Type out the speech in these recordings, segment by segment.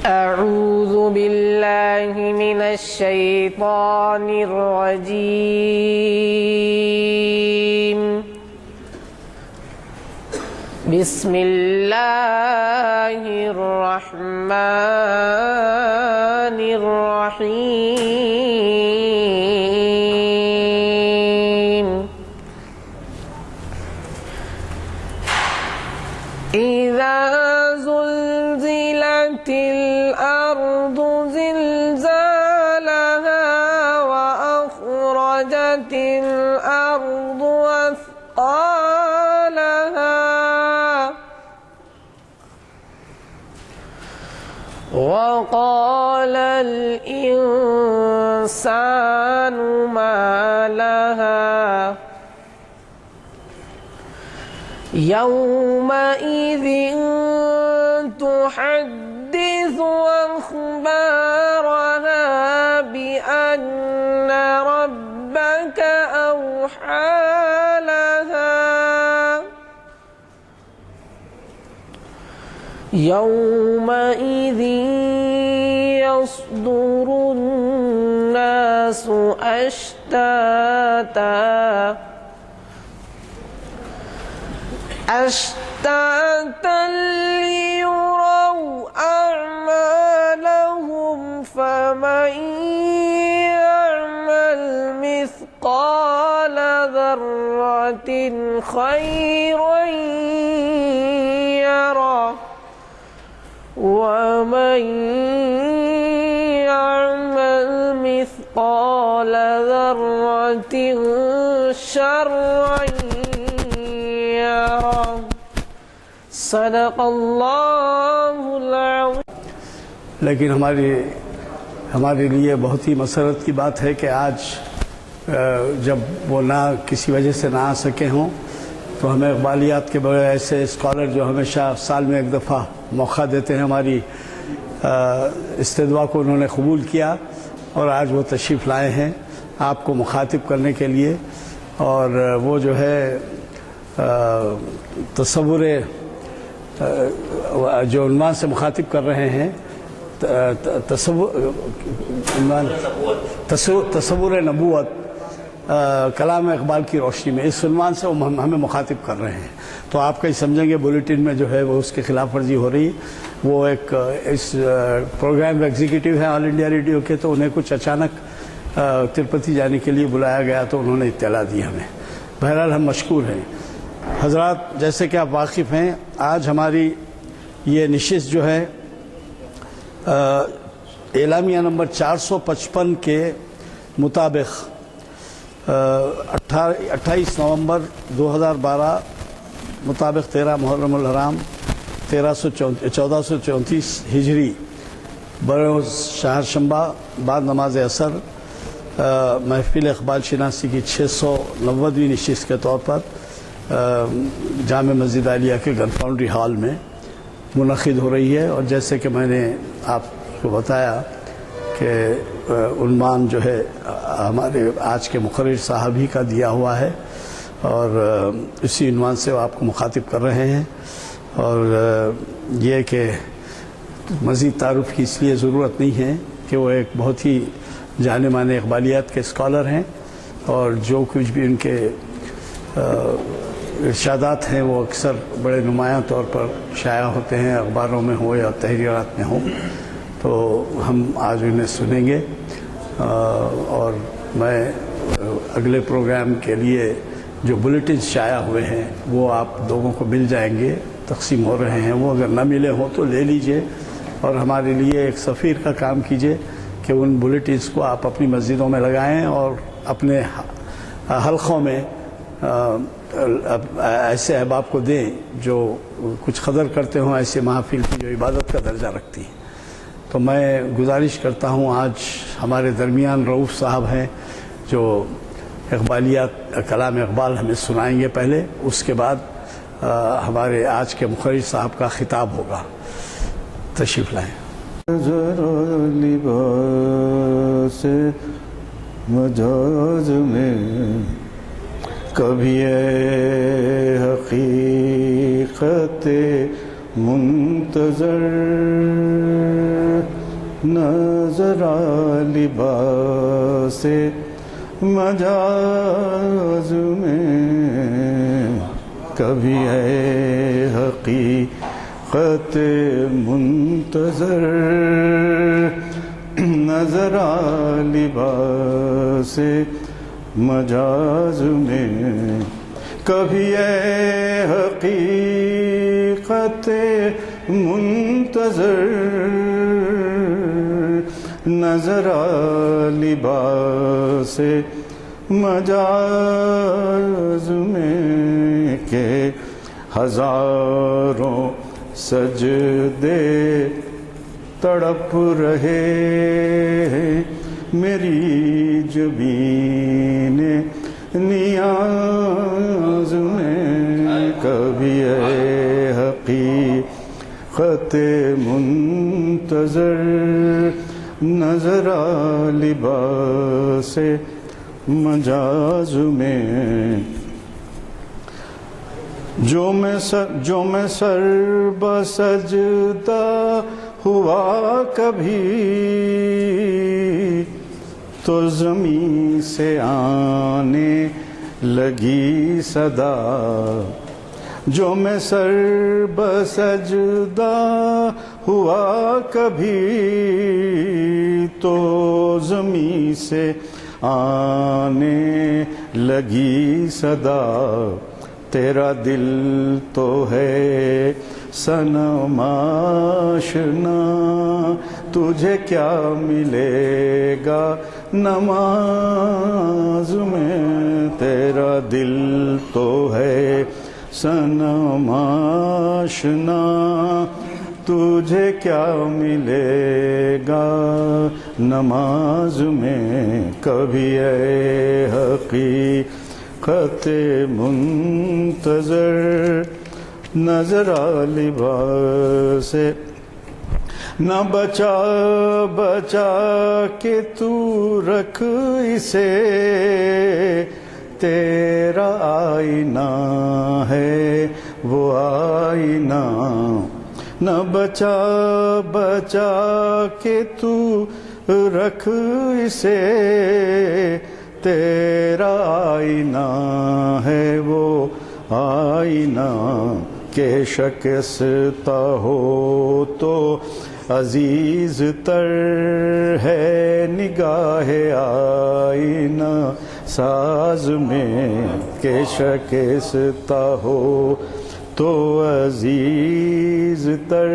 أعوذ بالله من الشيطان الرجيم. بسم الله الرحمن الرحيم. إذا زلزلت الأرض زلزالها وأخرجت الأرض أثقالها وقال الإنسان ما لها يومئذ تحدث أخبارها بأن ربك أوحى لها يومئذ يصدر الناس أشتاتا ليروا أعمالهم فمن يعمل مثقال ذرة خيرا يره ومن يعمل مثقال ذرة شرا يره. صدق اللہ العظیم. لیکن ہمارے لیے بہت ہی مسرت کی بات ہے کہ آج جب وہ کسی وجہ سے نہ آ سکے ہوں تو ہمیں اقبالیات کے بغیر ایسے اسکالر جو ہمیشہ سال میں ایک دفعہ موقع دیتے ہیں ہماری استدعا کو انہوں نے قبول کیا اور آج وہ تشریف لائے ہیں آپ کو مخاطب کرنے کے لیے. اور وہ جو ہے جو عنوان سے مخاطب کر رہے ہیں تصور نبوت کلام اقبال کی روشنی میں، اس عنوان سے وہ ہمیں مخاطب کر رہے ہیں. تو آپ کہیں سمجھیں گے بلیٹن میں جو ہے وہ اس کے خلاف ورزی ہو رہی. وہ ایک اس پروگرام ایگزیکٹو ہیں آل انڈیا ریڈیو کے، تو انہیں کچھ اچانک تروپتی جانے کے لیے بلایا گیا تو انہوں نے اطلاع دی ہمیں. بہرحال ہم مشکور ہیں. حضرات جیسے کہ آپ واقف ہیں، آج ہماری یہ نشست جو ہے اعلامیہ نمبر 455 کے مطابق 28 نومبر 2012 مطابق 13 محرم الحرام 1434 ہجری بروز شہرشنبہ بعد نماز عصر محفل اقبال شناسی کی 690ویں نشست کے طور پر جامع مسجد عالیہ کے گن فاؤنڈری ہال میں منعقد ہو رہی ہے. اور جیسے کہ میں نے آپ کو بتایا کہ عنوان جو ہے ہمارے آج کے مقرر صاحب ہی کا دیا ہوا ہے اور اسی عنوان سے وہ آپ کو مخاطب کر رہے ہیں. اور یہ کہ مزید تعارف کی اس لیے ضرورت نہیں ہے کہ وہ ایک بہت ہی جانے مانے اقبالیات کے اسکالر ہیں اور جو کچھ بھی ان کے ارشادات ہیں وہ اکثر بڑے نمایاں طور پر شائع ہوتے ہیں، اخباروں میں ہوں یا تحریرات میں ہوں. تو ہم آج انہیں سنیں گے اور میں اگلے پروگرام کے لیے جو بلیٹنز شائع ہوئے ہیں وہ آپ لوگوں کو مل جائیں گے، تقسیم ہو رہے ہیں. وہ اگر نہ ملے ہوں تو لے لیجئے اور ہمارے لیے ایک سفیر کا کام کیجئے کہ ان بلیٹنز کو آپ اپنی مسجدوں میں لگائیں اور اپنے حلقوں میں ایسے احباب کو دیں جو کچھ قدر کرتے ہوں ایسے محافل کی جو عبادت کا درجہ رکھتی ہیں. تو میں گزارش کرتا ہوں، آج ہمارے درمیان رؤوف صاحب ہیں جو اقبالیات کلام اقبال ہمیں سنائیں گے پہلے، اس کے بعد ہمارے آج کے مقرر صاحب کا خطاب ہوگا. تشریف لائیں. لباس مجاز میں کبھی اے حقیقت منتظر نظر لباس مجاز میں کبھی ہے حقیقت منتظر نظر لباس مجاز میں کبھی ہے حقیقت منتظر نظر لباس مجاز میں کہ ہزاروں سجدے تڑپ رہے میری جبین نیاز میں کبھی ہے حقیقت منتظر نظر لباس مجاز میں جو میں سر بسجدہ ہوا کبھی تو زمین سے آنے لگی صدا جو میں سر بسجدہ ہوا کبھی تو زمین سے آنے لگی صدا تیرا دل تو ہے صنم آشنا تجھے کیا ملے گا نماز میں تیرا دل تو ہے صنم آشنا تجھے کیا ملے گا نماز میں کبھی اے حقیقت منتظر نظر لباس نہ بچا کے تو رکھ اسے تیرا آئینہ ہے وہ آئینہ نہ بچا کے تو رکھ اسے تیرا آئینہ ہے وہ آئینہ کہ شکستہ ہو تو عزیز تر ہے نگاہ آئینہ ساز میں کہ شکستہ ہو تو عزیز تر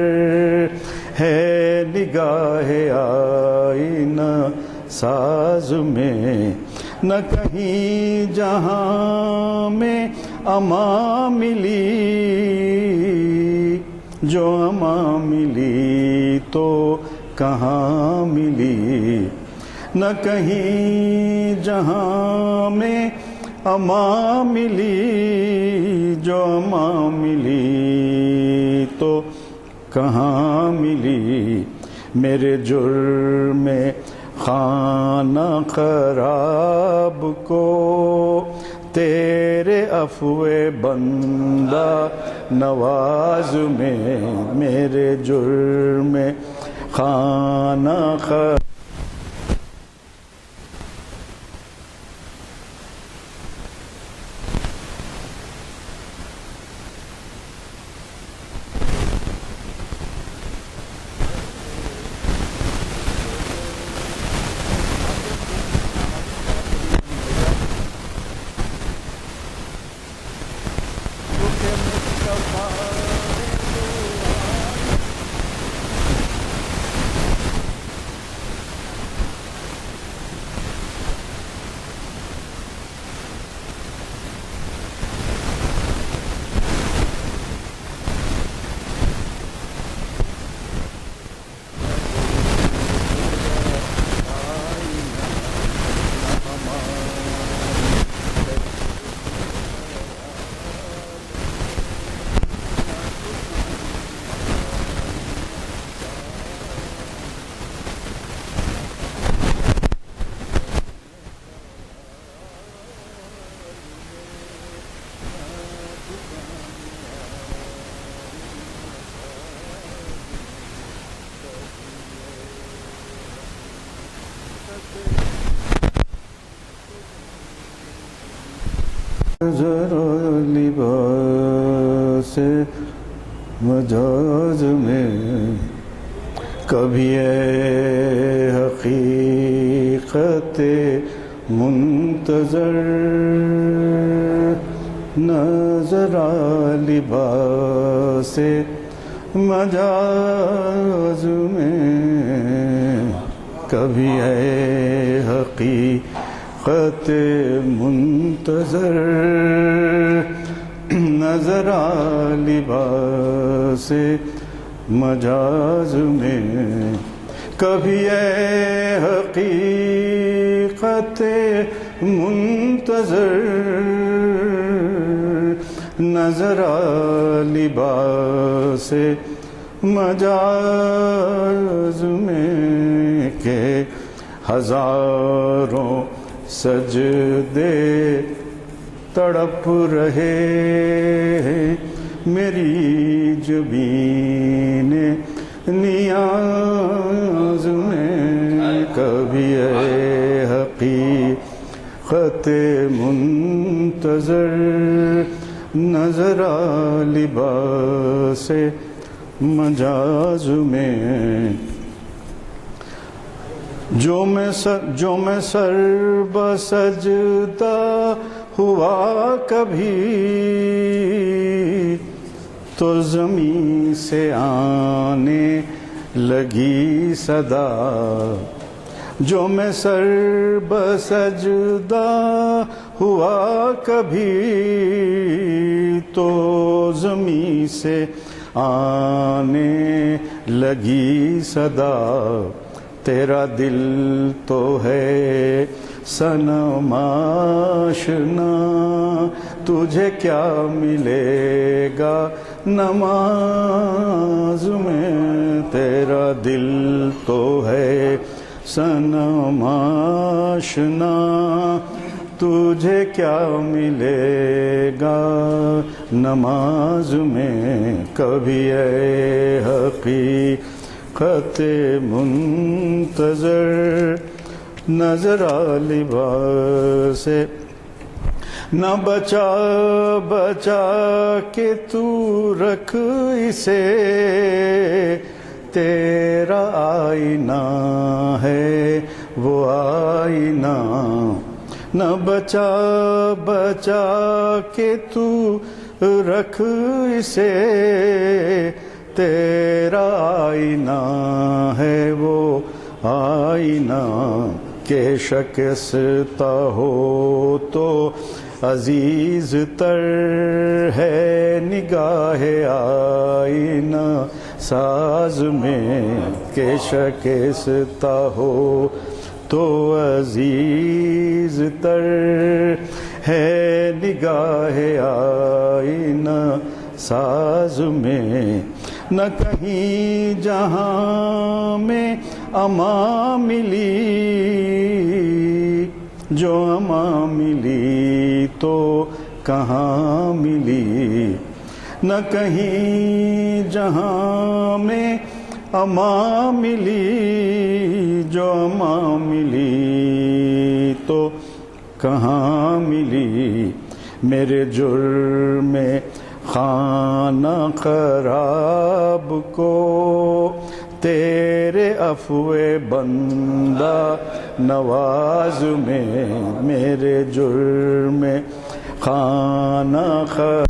ہے نگاہ آئینہ ساز میں نہ کہیں جہاں میں امان ملی جو امان ملی تو کہاں ملی نہ کہیں جہاں میں امان ملی جو امان ملی تو کہاں ملی میرے جرم خانہ خراب کو تیرے عفو بندہ نواز میں میرے جرم خانہ خراب ذرا لباس مجاز میں کبھی اے حقیقت منتظر نظر آ لباس مجاز میں کبھی اے حقیقت منتظر نظر آ لباس مجاز میں کبھی اے حقیقت منتظر نظر آ لباس مجاز میں کہ ہزاروں سجدے تڑپ رہے میری جبین نیاز میں کبھی اے حقیقت منتظر نظر آ لباس مجاز میں جو میں سر بسجدہ ہوا کبھی تو زمین سے آنے لگی صدا جو میں سر بسجدہ ہوا کبھی تو زمین سے آنے لگی صدا تیرا دل تو ہے صنم آشنا تجھے کیا ملے گا نماز میں تیرا دل تو ہے صنم آشنا تجھے کیا ملے گا نماز میں کبھی اے حقیقت منتظر نظر آ لباس نہ بچا کے تو رکھ اسے تیرا آئینہ ہے وہ آئینہ نہ بچا کے تو رکھ اسے تیرا آئینہ ہے وہ آئینہ کہ شکستہ ہو تو عزیز تر ہے نگاہ آئینہ ساز میں کہ شکستہ ہو تو عزیز تر ہے نگاہ آئینہ ساز میں نہ کہیں جہاں میں اما ملی جو اما ملی تو کہاں ملی نہ کہیں جہاں میں اما ملی جو اما ملی تو کہاں ملی میرے جرم خانہ خراب کو تیرے عفو بندہ نواز میں میرے جرم خانہ خراب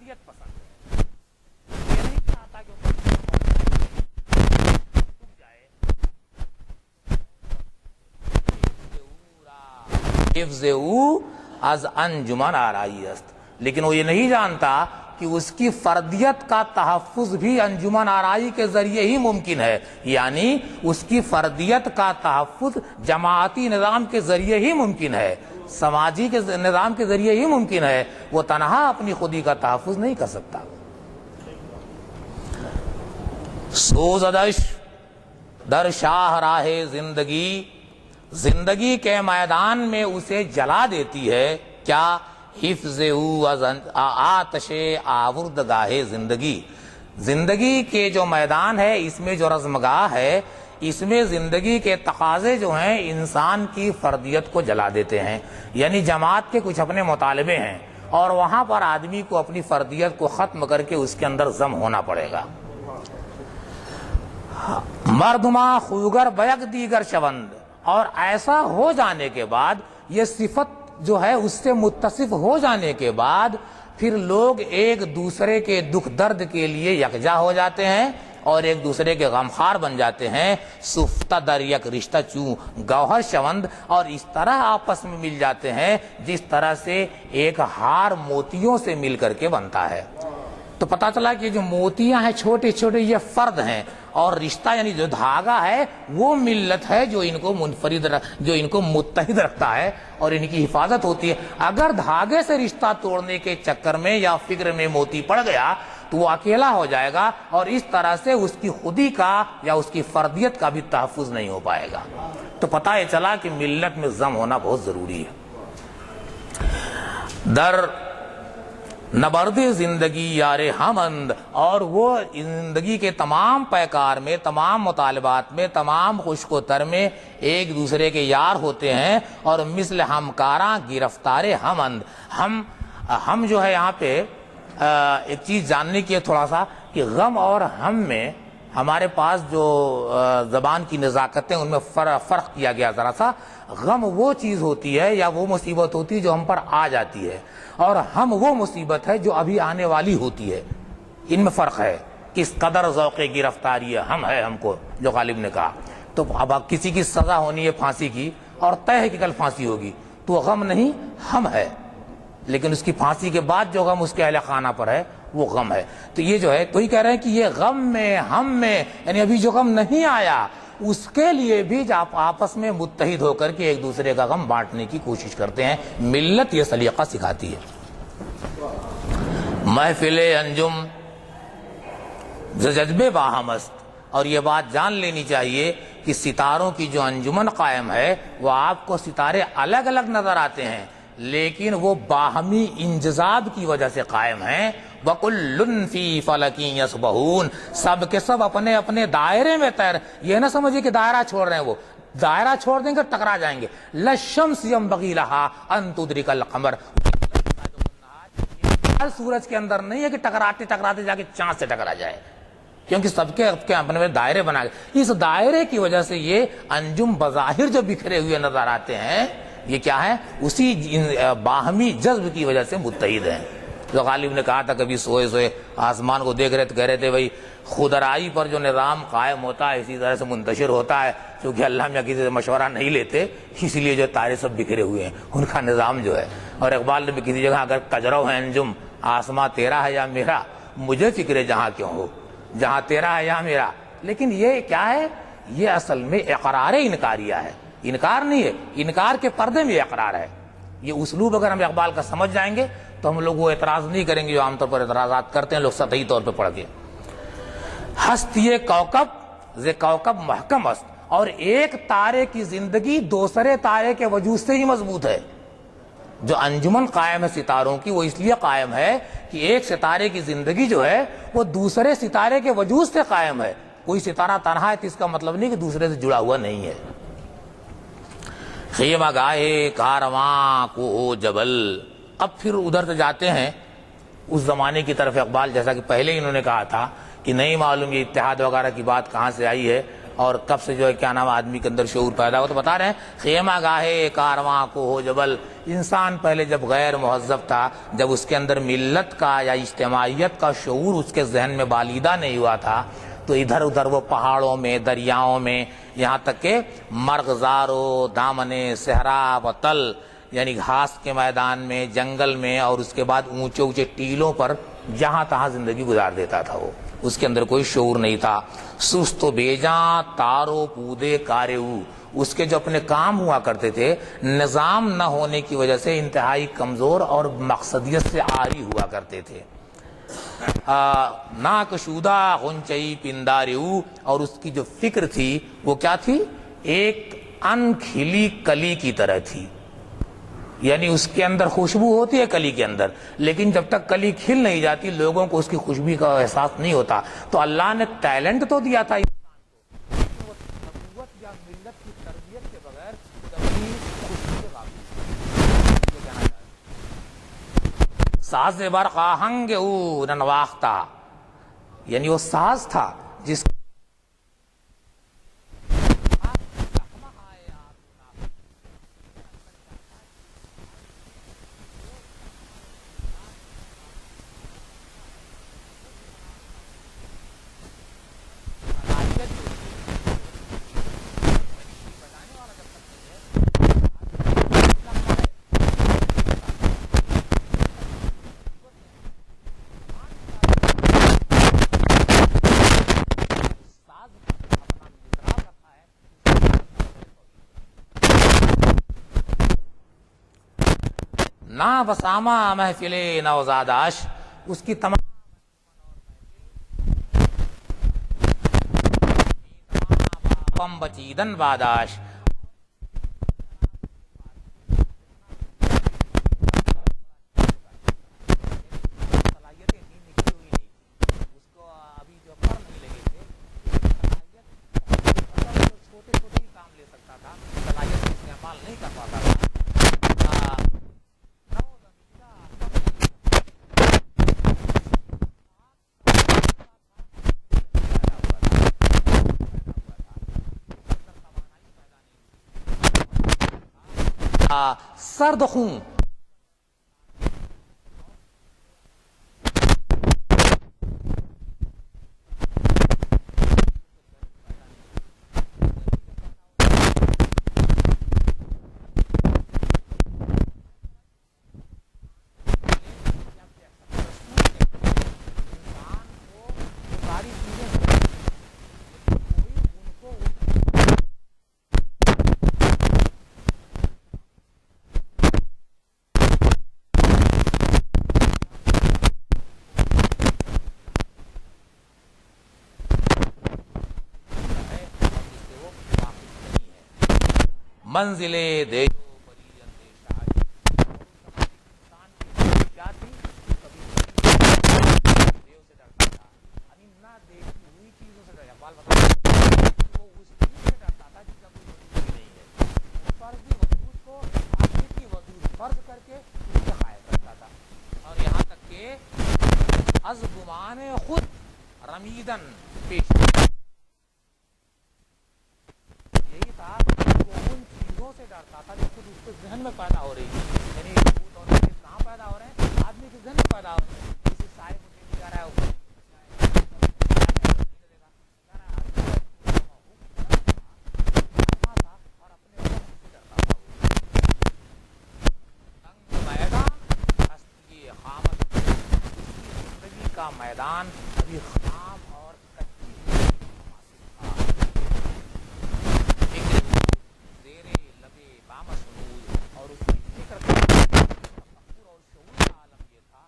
فردیت پسند ہے، یہ نہیں چاہتا کہ ڈوب جائے. حفظ او از انجمن آرائی است، لیکن وہ یہ نہیں جانتا کہ اس کی فردیت کا تحفظ بھی انجمن آرائی کے ذریعے ہی ممکن ہے، یعنی اس کی فردیت کا تحفظ جماعتی نظام کے ذریعے ہی ممکن ہے، سماجی کے نظام کے ذریعے ہی ممکن ہے، وہ تنہا اپنی خودی کا تحفظ نہیں کر سکتا. سوزدش در شاہ راہ زندگی، زندگی کے میدان میں اسے جلا دیتی ہے کیا؟ حفظ او از آتش آوردگاہ زندگی، زندگی کے جو میدان ہے اس میں جو رزمگاہ ہے، اس میں زندگی کے تقاضے جو ہیں انسان کی فردیت کو جلا دیتے ہیں، یعنی جماعت کے کچھ اپنے مطالبے ہیں اور وہاں پر آدمی کو اپنی فردیت کو ختم کر کے اس کے اندر ضم ہونا پڑے گا. مردما خوگر بیک دیگر شوند، اور ایسا ہو جانے کے بعد، یہ صفت جو ہے اس سے متصف ہو جانے کے بعد، پھر لوگ ایک دوسرے کے دکھ درد کے لیے یکجا ہو جاتے ہیں اور ایک دوسرے کے غمخوار بن جاتے ہیں. سفتہ در یک رشتہ چوں گوہر شوند، اور اس طرح آپس میں مل جاتے ہیں جس طرح سے ایک ہار موتیوں سے مل کر کے بنتا ہے. تو پتہ چلا کہ جو موتیاں ہیں چھوٹے چھوٹے یہ فرد ہیں، اور رشتہ یعنی جو دھاگا ہے وہ ملت ہے جو ان کو منفرد جو ان کو متحد رکھتا ہے اور ان کی حفاظت ہوتی ہے. اگر دھاگے سے رشتہ توڑنے کے چکر میں یا فکر میں موتی پڑ گیا تو وہ اکیلا ہو جائے گا، اور اس طرح سے اس کی خودی کا یا اس کی فردیت کا بھی تحفظ نہیں ہو پائے گا. تو پتہ یہ چلا کہ ملت میں ضم ہونا بہت ضروری ہے. در نبرد زندگی یار ہمند، اور وہ زندگی کے تمام پیکار میں، تمام مطالبات میں، تمام خشک و تر میں ایک دوسرے کے یار ہوتے ہیں، اور مثل ہمکاراں گرفتار ہمند. ہم جو ہے یہاں پہ ایک چیز جاننے کی ہے تھوڑا سا، کہ غم اور ہم میں ہمارے پاس جو زبان کی نزاکتیں ان میں فرق کیا گیا ذرا سا. غم وہ چیز ہوتی ہے یا وہ مصیبت ہوتی ہے جو ہم پر آ جاتی ہے، اور ہم وہ مصیبت ہے جو ابھی آنے والی ہوتی ہے. ان میں فرق ہے. کس قدر ذوق گرفتاری ہم ہے ہم کو، جو غالب نے کہا. تو اب کسی کی سزا ہونی ہے پھانسی کی اور طے ہے کہ کل پھانسی ہوگی، تو غم نہیں ہم ہے، لیکن اس کی پھانسی کے بعد جو غم اس کے اہل خانہ پر ہے وہ غم ہے. تو یہ جو ہے تو ہی کہہ رہے ہیں کہ یہ غم میں ہم میں، یعنی ابھی جو غم نہیں آیا اس کے لیے بھی آپ آپس میں متحد ہو کر کے ایک دوسرے کا غم بانٹنے کی کوشش کرتے ہیں. ملت یہ سلیقہ سکھاتی ہے. محفل انجم جذبے باہم است، اور یہ بات جان لینی چاہیے کہ ستاروں کی جو انجمن قائم ہے وہ آپ کو ستارے الگ الگ نظر آتے ہیں لیکن وہ باہمی انجذاب کی وجہ سے قائم ہیں. وَكُلٌّ فِي فَلَكٍ يَسْبَحُونَ، سب کے سب اپنے اپنے دائرے میں تیر. یہ نہ سمجھے کہ دائرہ چھوڑ رہے ہیں، وہ دائرہ چھوڑ دیں گے ٹکرا جائیں گے. لَلشَّمْسِ يَنبَغِي لَهَا أَن تُدْرِكَ الْقَمَرَ، سورج کے اندر نہیں ہے کہ ٹکراتے ٹکراتے جا کے چاند سے ٹکرا جائے، کیونکہ سب کے اپنے دائرے بنا گئے. اس دائرے کی وجہ سے یہ انجم بظاہر جو بکھرے ہوئے نظر آتے ہیں یہ کیا ہے؟ اسی باہمی جذب کی وجہ سے متحد ہیں. جو غالب نے کہا تھا کبھی سوئے سوئے آسمان کو دیکھ رہے تو کہہ رہے تھے بھائی خودرائی پر جو نظام قائم ہوتا ہے اسی طرح سے منتشر ہوتا ہے، کیونکہ اللہ میں کسی سے مشورہ نہیں لیتے اس لیے جو تارے سب بکھرے ہوئے ہیں ان کا نظام جو ہے. اور اقبال نے بھی کسی جگہ اگر کجرو ہے انجم آسماں تیرا ہے یا میرا، مجھے فکر جہاں کیوں ہو، جہاں تیرا ہے یا میرا. لیکن یہ کیا ہے؟ یہ اصل میں اقرار انکاریہ ہے، انکار نہیں ہے، انکار کے پردے میں اقرار ہے. یہ اسلوب اگر ہم اقبال کا سمجھ جائیں گے تو ہم لوگ وہ اعتراض نہیں کریں گے جو عام طور پر اعتراضات کرتے ہیں لوگ سطحی طور پہ پڑھ کے. ہستی کوکب ز کوکب محکم است، اور ایک تارے کی زندگی دوسرے تارے کے وجود سے ہی مضبوط ہے. جو انجمن قائم ہے ستاروں کی وہ اس لیے قائم ہے کہ ایک ستارے کی زندگی جو ہے وہ دوسرے ستارے کے وجود سے قائم ہے. کوئی ستارہ تنہا ہے تو اس کا مطلب نہیں کہ دوسرے سے جڑا ہوا نہیں ہے. خیمہ گاہے کارواں کو جبل. اب پھر ادھر سے جاتے ہیں اس زمانے کی طرف اقبال، جیسا کہ پہلے انہوں نے کہا تھا کہ نہیں معلوم یہ اتحاد وغیرہ کی بات کہاں سے آئی ہے. اور کب سے جو ہے کیا نام آدمی کے اندر شعور پیدا ہو. تو بتا رہے ہیں خیمہ گاہے کارواں کو ہو جبل. انسان پہلے جب غیر مہذب تھا، جب اس کے اندر ملت کا یا اجتماعیت کا شعور اس کے ذہن میں بالیدہ نہیں ہوا تھا، تو ادھر ادھر وہ پہاڑوں میں، دریاؤں میں، یہاں تک کہ مرغزارو دامنے صحرا و تل، یعنی گھاس کے میدان میں، جنگل میں، اور اس کے بعد اونچے اونچے ٹیلوں پر جہاں تہاں زندگی گزار دیتا تھا. وہ اس کے اندر کوئی شعور نہیں تھا. سست و بیجاں تارو پودے کاریو، اس کے جو اپنے کام ہوا کرتے تھے نظام نہ ہونے کی وجہ سے انتہائی کمزور اور مقصدیت سے عاری ہوا کرتے تھے. ناکشودہ غنچئی پنداریو، اور اس کی جو فکر تھی وہ کیا تھی؟ ایک ان کھلی کلی کی طرح تھی. یعنی اس کے اندر خوشبو ہوتی ہے کلی کے اندر، لیکن جب تک کلی کھل نہیں جاتی لوگوں کو اس کی خوشبو کا احساس نہیں ہوتا. تو اللہ نے ٹیلنٹ تو دیا تھا ساز برق آہنگ او ننواختہ، یعنی وہ ساز تھا جس نا بسامہ محفل نوزاداش، اس کی تمام بچیدن باداش. سرد خون منزلے دے فرض کر کے اس کا قائم کرتا تھا. اور یہاں تک کہ از گمان خود رمیدن پیش یہی تھا کہ وہ ان چیزوں سے ڈرتا تھا جو خود اس کے ذہن میں پیدا ہو رہی تھی. یعنی بھوت اور چیز کہاں پیدا ہو رہے ہیں؟ آدمی کے ذہن میں پیدا ہو رہے ہیں. کسی سائے کو دیکھ جا رہا ہے کا میدان ابھی خام اور کچی زیر لبے بامسنود، اور اس کی فکر کا تفکر اور شعور کا عالم یہ تھا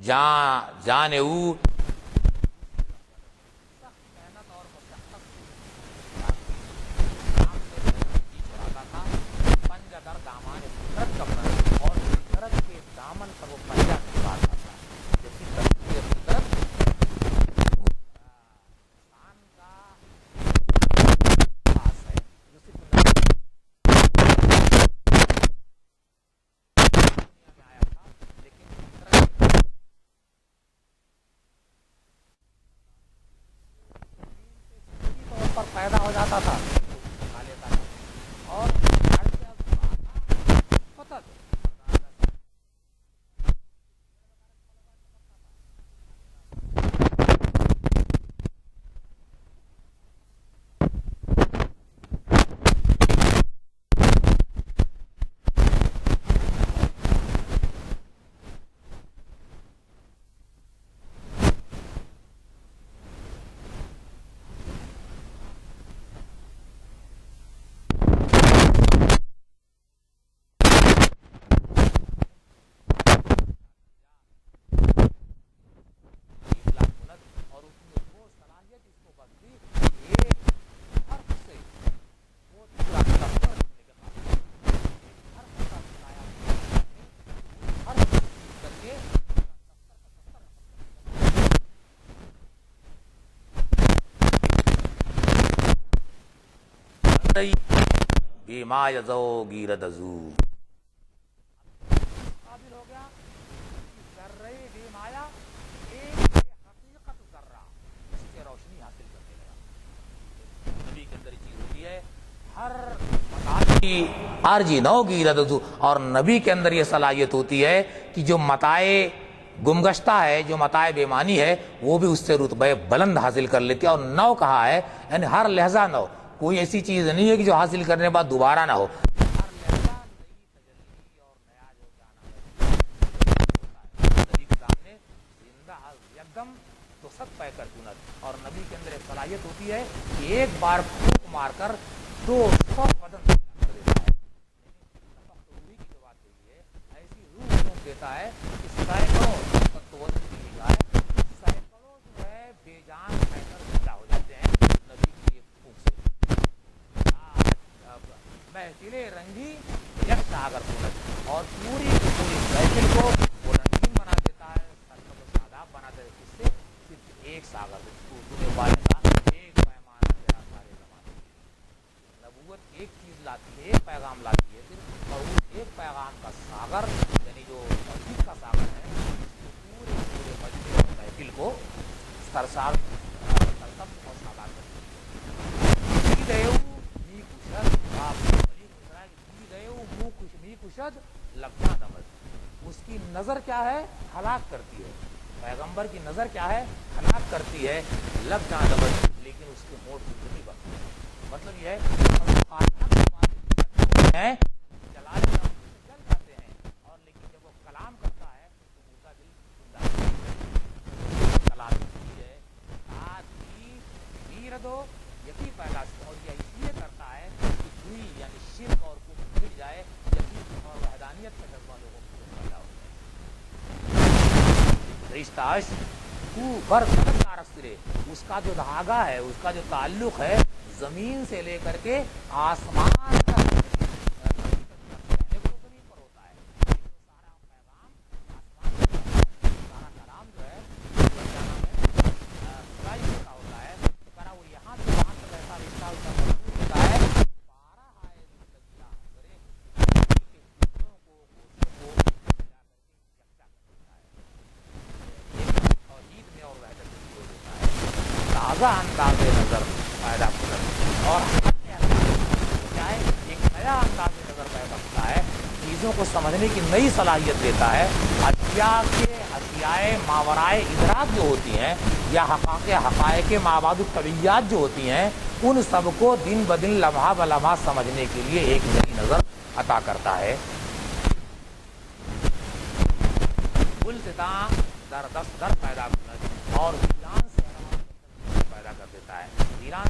جان او پر پیدا ہو جاتا تھا کھا لیتا تھا اور پتہ بیما یزو گیرد ازو قابل ہو گیا ذرہ بے مایا ایک بے حقیقت ذرہ اس سے روشنی حاصل کرنے لگا. نبی کے اندر چیز ہوتی ہے ہر عارضی نو گیرد ازو اور نبی کے اندر یہ صلاحیت ہوتی ہے کہ جو متائے گمگشتہ ہے جو متائے بیمانی ہے وہ بھی اس سے رتبہ بلند حاصل کر لیتی ہے. اور نو کہا ہے یعنی ہر لہجہ نو کوئی ایسی چیز نہیں ہے کہ جو حاصل کرنے کے بعد دوبارہ نہ ہو. ہر لہجہ نئی تجلی اور نیا جو جانا نبی کے سامنے زندہ یکدم تو سب پہ کر چنت. اور نبی کے اندر ایک صلاحیت ہوتی ہے کہ ایک بار پھونک مار کر 200 بدن کر دیتا ہے. روحی کی جو بات ہوئی ہے ایسی روح پھونک دیتا ہے کہ سینکڑوں سینکڑوں جو ہے بے جان پیکر زندہ ہو جاتے ہیں نبی کی ایک پھونک سے. محفلیں رنگی یک ساگر پورت اور پوری کی پوری محفل کو وہ رنگین بنا دیتا ہے سرکب و شاداب بنا دیتا ہے. اس سے صرف ایک ساگر ایک پیمانہ تیرا سارے زمانے. نبوت ایک چیز لاتی ہے ایک پیغام لاتی ہے صرف اور اس ایک پیغام کا ساگر یعنی جو توحید کا ساگر ہے پورے پورے مجلس اور محفل کو سرسار سرسب اور شاداب کرتی ہے. لبجا دمد اس کی نظر کیا ہے ہلاک کرتی ہے. پیغمبر کی نظر کیا ہے ہلاک کرتی ہے. لبجا دمد لیکن اس کے موت نہیں بنتی. مطلب یہ ہے جلال جل جاتے ہیں اور لیکن جب وہ کلام کرتا ہے تو ان کا دل زندہ کلام ہے آدمی ویر دو یقین پیدا اور یہ اس لیے کرتا ہے کہ دوئی یعنی شرک اور کفر مٹ جائے یقین اور وحدانیت کا جذبہ لوگوں کو پیدا ہو جائے. رشتہ بر سرے اس کا جو دھاگا ہے اس کا جو تعلق ہے زمین سے لے کر کے آسمان تک انداز نظر پیدا کرتا اور ایک نیا انداز نظر پیدا کرتا ہے. چیزوں کو سمجھنے کی نئی صلاحیت دیتا ہے. اشیاء کے اشیائے ماورائے ادراک جو ہوتی ہیں یا حقائق مابعد الطبیعیات جو ہوتی ہیں ان سب کو دن بدن لمحہ بلمحہ سمجھنے کے لیے ایک نئی نظر عطا کرتا ہے. گلستاں در دست در پیدا کرنا اور ویران سے پیدا کر دیتا ہے. ویران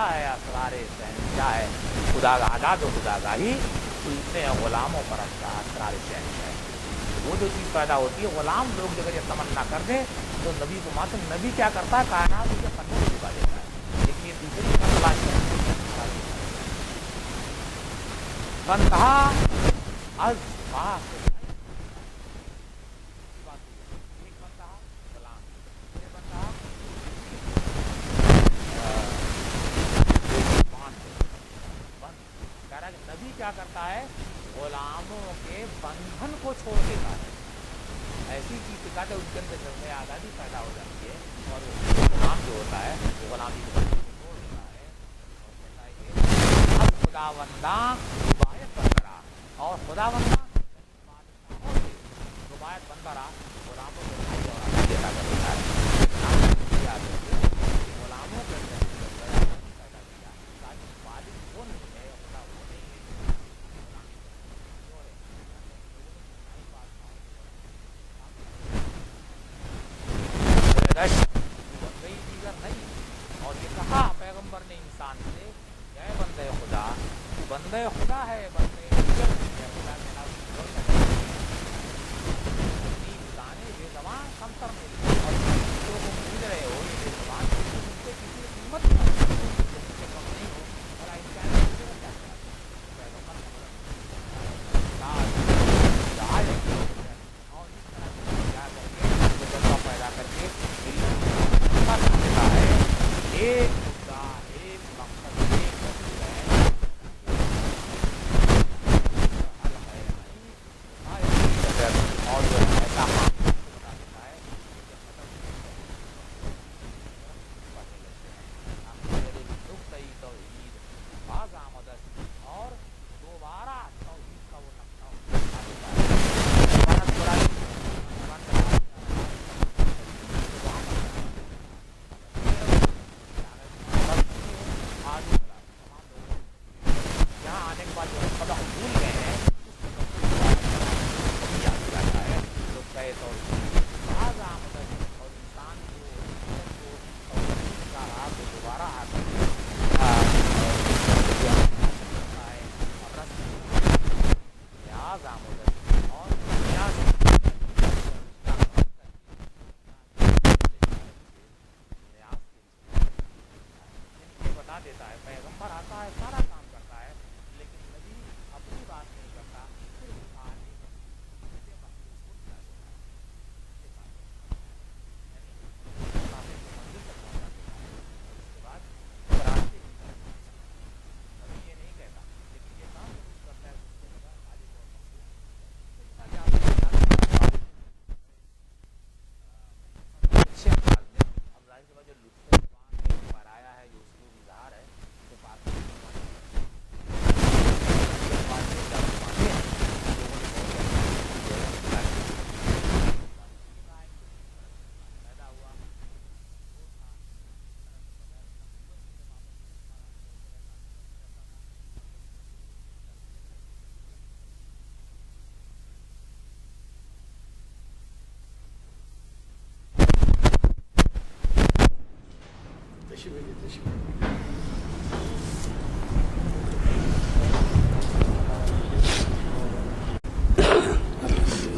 کرتا ہے اسرار شہنشاہ ہے خدا کا آزاد و خدا گاہی سنتے ہیں غلاموں پر اسرار شہنشاہ. وہ جو چیز پیدا ہوتی ہے غلام لوگ اگر یہ تمنا کر دیں تو نبی کو ماتم نبی کیا کرتا ہے کائنات اسے پنوں میں چھپا دیتا ہے. لیکن یہ دوسری تلاش بندھا از پاس نبی کیا کرتا ہے غلاموں کے بندھن کو چھوڑ دیتا ہے. ایسی چیز سکھاتے ان کے اندر میں آزادی پیدا ہو جاتی ہے اور غلام جو ہوتا ہے وہ غلامی کے بندھن کو چھوڑ دیتا ہے اور کہتا ہے کہ اب خداونداں ربایت بن رہا اور خداونداں ربایت بن رہا غلاموں کو بھائی اور آزادی ادا کر دیتا ہے. غلاموں کے اندر پیدا کیا تاکہ مالک وہ نہیں ہے خدا وہ نہیں ہے. گئی دیگر نہیں اور یہ کہا پیغمبر نے انسان سے اے بندے خدا تو بندے خدا ہے بندے دیگر نہیں ہے خدا کے علاوہ گانے بے زبان کمتر نہیں اور جو کو بھول رہے ہو یہ بے زبان ان سے کسی قیمت کم نہیں ہو اور پیدا کر کے ایک مدعا ایک مقصد ایک اور جو ایسا اور دوبارہ توحید کا وہ یہاں آنے کے بعد جو سبق بھول گئے ہیں اور انسان کو دوبارہ بتا دیتا ہے پیغمبر آتا ہے سارا کام کرتا ہے لیکن نبی اپنی بات نہیں کرتا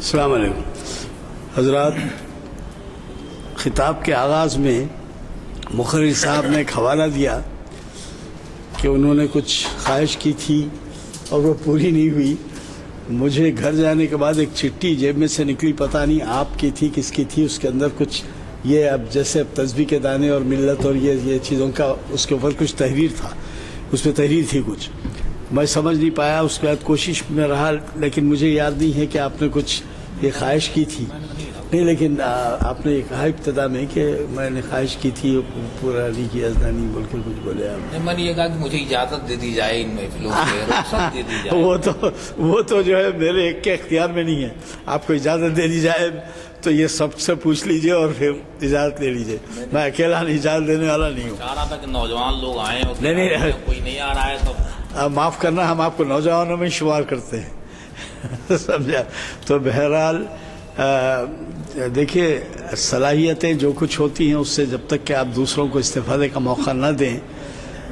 السلام علیکم حضرات. خطاب کے آغاز میں مقرر صاحب نے ایک حوالہ دیا کہ انہوں نے کچھ خواہش کی تھی اور وہ پوری نہیں ہوئی. مجھے گھر جانے کے بعد ایک چٹھی جیب میں سے نکلی, پتہ نہیں آپ کی تھی کس کی تھی. اس کے اندر کچھ یہ اب جیسے اب تسبیح کے دانے اور ملت اور یہ چیزوں کا اس کے اوپر کچھ تحریر تھا, اس میں تحریر تھی کچھ. میں سمجھ نہیں پایا, اس کے بعد کوشش میں رہا, لیکن مجھے یاد نہیں ہے کہ آپ نے کچھ یہ خواہش کی تھی. نہیں, لیکن آپ نے یہ کہا ابتدا میں کہ میں نے خواہش کی تھی, پورا نہیں کیا, نہیں بول کے کچھ بولے آپ. میں نے یہ کہا کہ مجھے اجازت دے دی جائے ان محفلوں سے, رخصت دے دی جائے. وہ تو جو ہے میرے ایک کے اختیار میں نہیں ہے. آپ کو اجازت دے دی جائے تو یہ سب سے پوچھ لیجئے اور پھر اجازت لے لیجئے. میں اکیلا نہیں اجازت دینے والا نہیں ہوں. چاہ رہا تھا کہ نوجوان لوگ آئے, نہیں, کوئی نہیں آ رہا ہے تو معاف کرنا, ہم آپ کو نوجوانوں میں شمار کرتے ہیں. سمجھا. تو بہرحال دیکھیے, صلاحیتیں جو کچھ ہوتی ہیں اس سے جب تک کہ آپ دوسروں کو استفادے کا موقع نہ دیں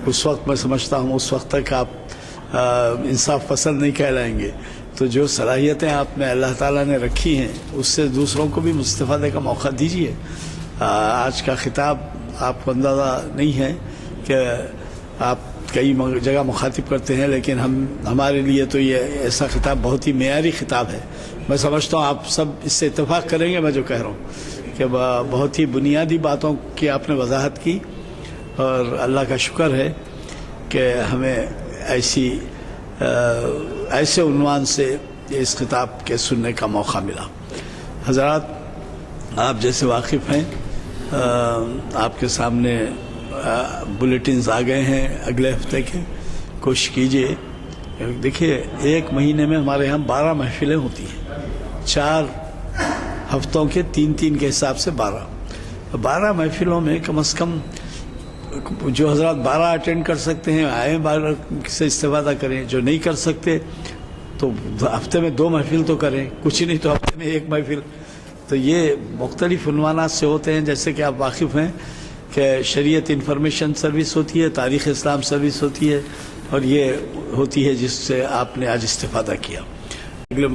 اس وقت میں سمجھتا ہوں اس وقت تک آپ انصاف پسند نہیں کہلائیں گے. تو جو صلاحیتیں آپ میں اللہ تعالیٰ نے رکھی ہیں اس سے دوسروں کو بھی استفادے کا موقع دیجیے. آج کا خطاب آپ کو اندازہ نہیں ہے کہ آپ کئی جگہ مخاطب کرتے ہیں، لیکن ہمارے لیے تو یہ ایسا خطاب بہت ہی معیاری خطاب ہے. میں سمجھتا ہوں آپ سب اس سے اتفاق کریں گے میں جو کہہ رہا ہوں کہ بہت ہی بنیادی باتوں کی آپ نے وضاحت کی، اور اللہ کا شکر ہے کہ ہمیں ایسے عنوان سے اس خطاب کے سننے کا موقع ملا. حضرات، آپ جیسے واقف ہیں، آپ کے سامنے بلیٹنز آ گئے ہیں اگلے ہفتے کے. کوشش کیجئے. دیکھیے، ایک مہینے میں ہمارے یہاں 12 محفلیں ہوتی ہیں، 4 ہفتوں کے 3 کے حساب سے 12 محفلوں میں کم از کم جو حضرات 12 اٹینڈ کر سکتے ہیں آئیں، 12 سے استفادہ کریں. جو نہیں کر سکتے تو ہفتے میں 2 محفل تو کریں، کچھ نہیں تو ہفتے میں 1 محفل. تو یہ مختلف عنوانات سے ہوتے ہیں، جیسے کہ آپ واقف ہیں کہ شریعت انفارمیشن سروس ہوتی ہے، تاریخ اسلام سروس ہوتی ہے، اور یہ ہوتی ہے جس سے آپ نے آج استفادہ کیا. اگلے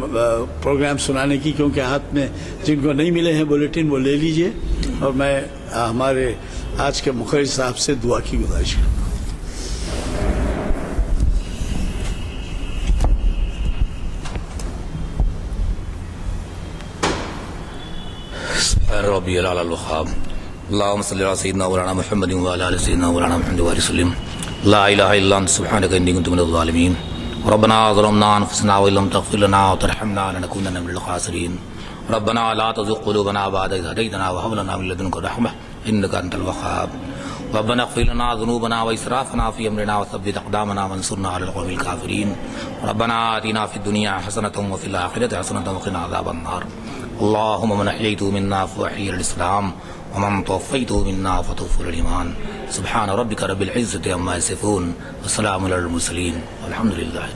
پروگرام سنانے کی، کیونکہ ہاتھ میں جن کو نہیں ملے ہیں بلیٹن وہ لے لیجئے، اور میں ہمارے آج کے مقرر صاحب سے دعا کی گزارش کرتا ہوں. ربی العلی الوهاب اللهم صل على سيدنا مولانا محمد وعلى ال سيدنا مولانا محمد وسلم. لا اله الا انت سبحانك اني كنت من الظالمين. ربنا ظلمنا انفسنا وان لم تغفر لنا وترحمنا لنكونن من الخاسرين. ربنا لا تزغ قلوبنا بعد إذ هديتنا وهب لنا من لدنك رحمة إنك أنت الوهاب. ربنا اغفر لنا ذنوبنا وإسرافنا في أمرنا وثبت أقدامنا وانصرنا على القوم الكافرين. ربنا آتنا في الدنيا حسنة وفي الآخرة حسنة وقنا عذاب النار. اللهم من أحييته منا فأحيي الإسلام ومن توفيته منا فتوفى الإيمان. سبحان ربك رب العزة عما يصفون وسلام على المرسلين والحمد لله.